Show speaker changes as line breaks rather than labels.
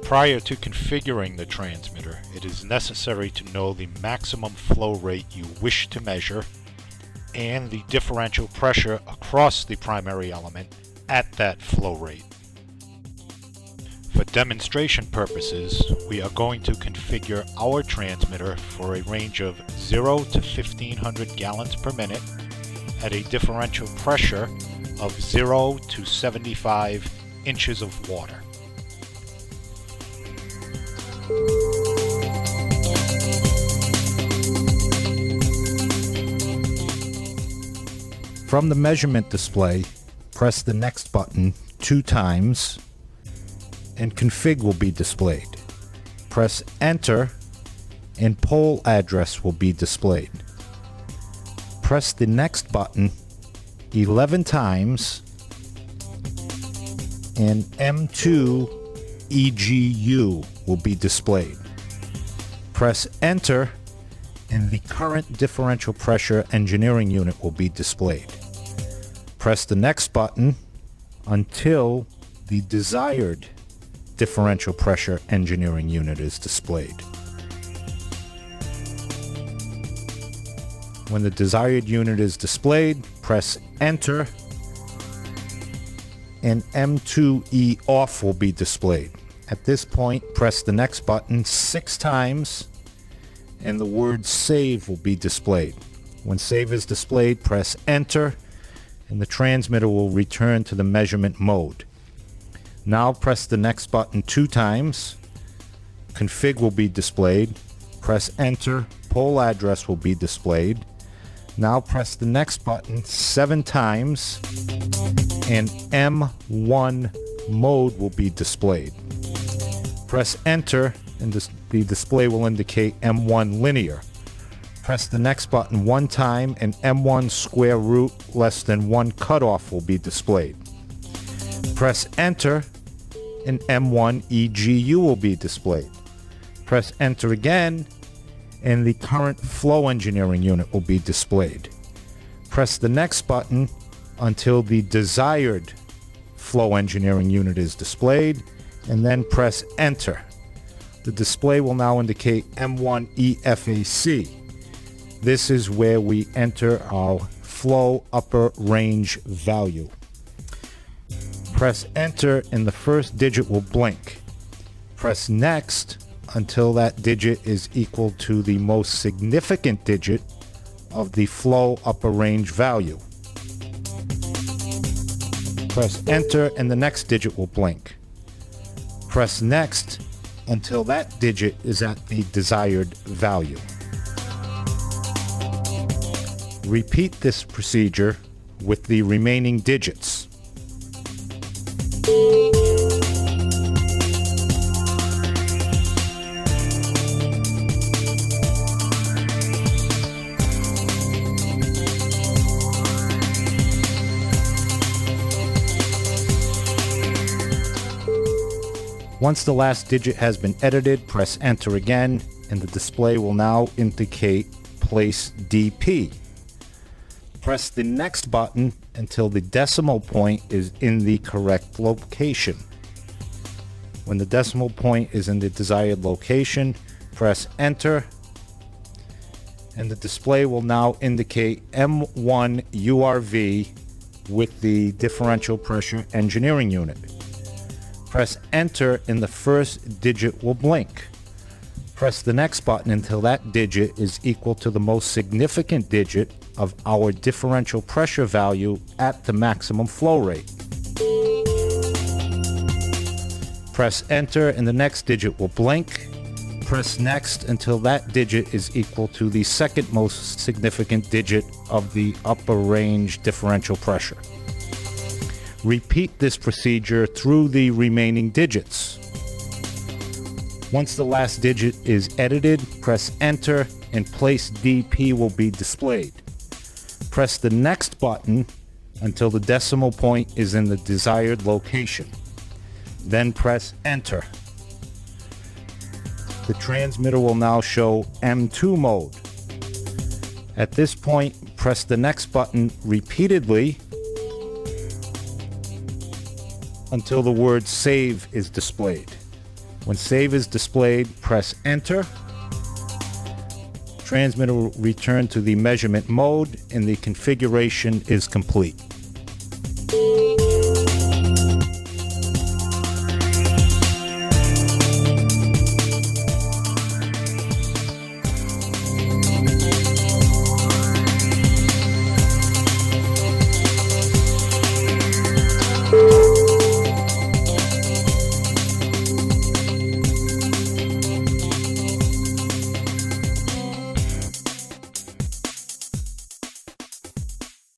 Prior to configuring the transmitter, it is necessary to know the maximum flow rate you wish to measure and the differential pressure across the primary element at that flow rate. For demonstration purposes, we are going to configure our transmitter for a range of 0 to 1500 gallons per minute at a differential pressure of 0 to 75 inches of water.
From the measurement display, press the next button 2 times and config will be displayed. Press enter and pole address will be displayed. Press the next button 11 times and M2 EGU will be displayed. Press enter and the current differential pressure engineering unit will be displayed. Press the next button until the desired differential pressure engineering unit is displayed. When the desired unit is displayed, press enter and M2E off will be displayed. At this point, press the next button 6 times and the word save will be displayed. When save is displayed, press enter and the transmitter will return to the measurement mode. Now press the next button 2 times. Config will be displayed. Press enter. Pole address will be displayed. Now press the next button 7 times and M1 mode will be displayed. Press enter and the display will indicate M1 linear. Press the next button 1 time and M1 square root less than 1 cutoff will be displayed. Press enter and M1 EGU will be displayed. Press enter again and the current flow engineering unit will be displayed. Press the next button until the desired flow engineering unit is displayed and then press enter. The display will now indicate M1 EFAC. This is where we enter our flow upper range value. Press enter and the first digit will blink. Press next until that digit is equal to the most significant digit of the flow upper range value. Press enter and the next digit will blink. Press next until that digit is at the desired value. Repeat this procedure with the remaining digits. Once the last digit has been edited, press enter again, and the display will now indicate place DP. Press the next button until the decimal point is in the correct location. When the decimal point is in the desired location, press enter, and the display will now indicate M1 URV with the differential pressure engineering unit. Press enter and the first digit will blink. Press the next button until that digit is equal to the most significant digit of our differential pressure value at the maximum flow rate. Press enter and the next digit will blink. Press next until that digit is equal to the second most significant digit of the upper range differential pressure. Repeat this procedure through the remaining digits. Once the last digit is edited, press enter and place DP will be displayed. Press the next button until the decimal point is in the desired location. Then press enter. The transmitter will now show M2 mode. At this point, press the next button repeatedly until the word save is displayed. When save is displayed, press enter. Transmitter will return to the measurement mode and the configuration is complete.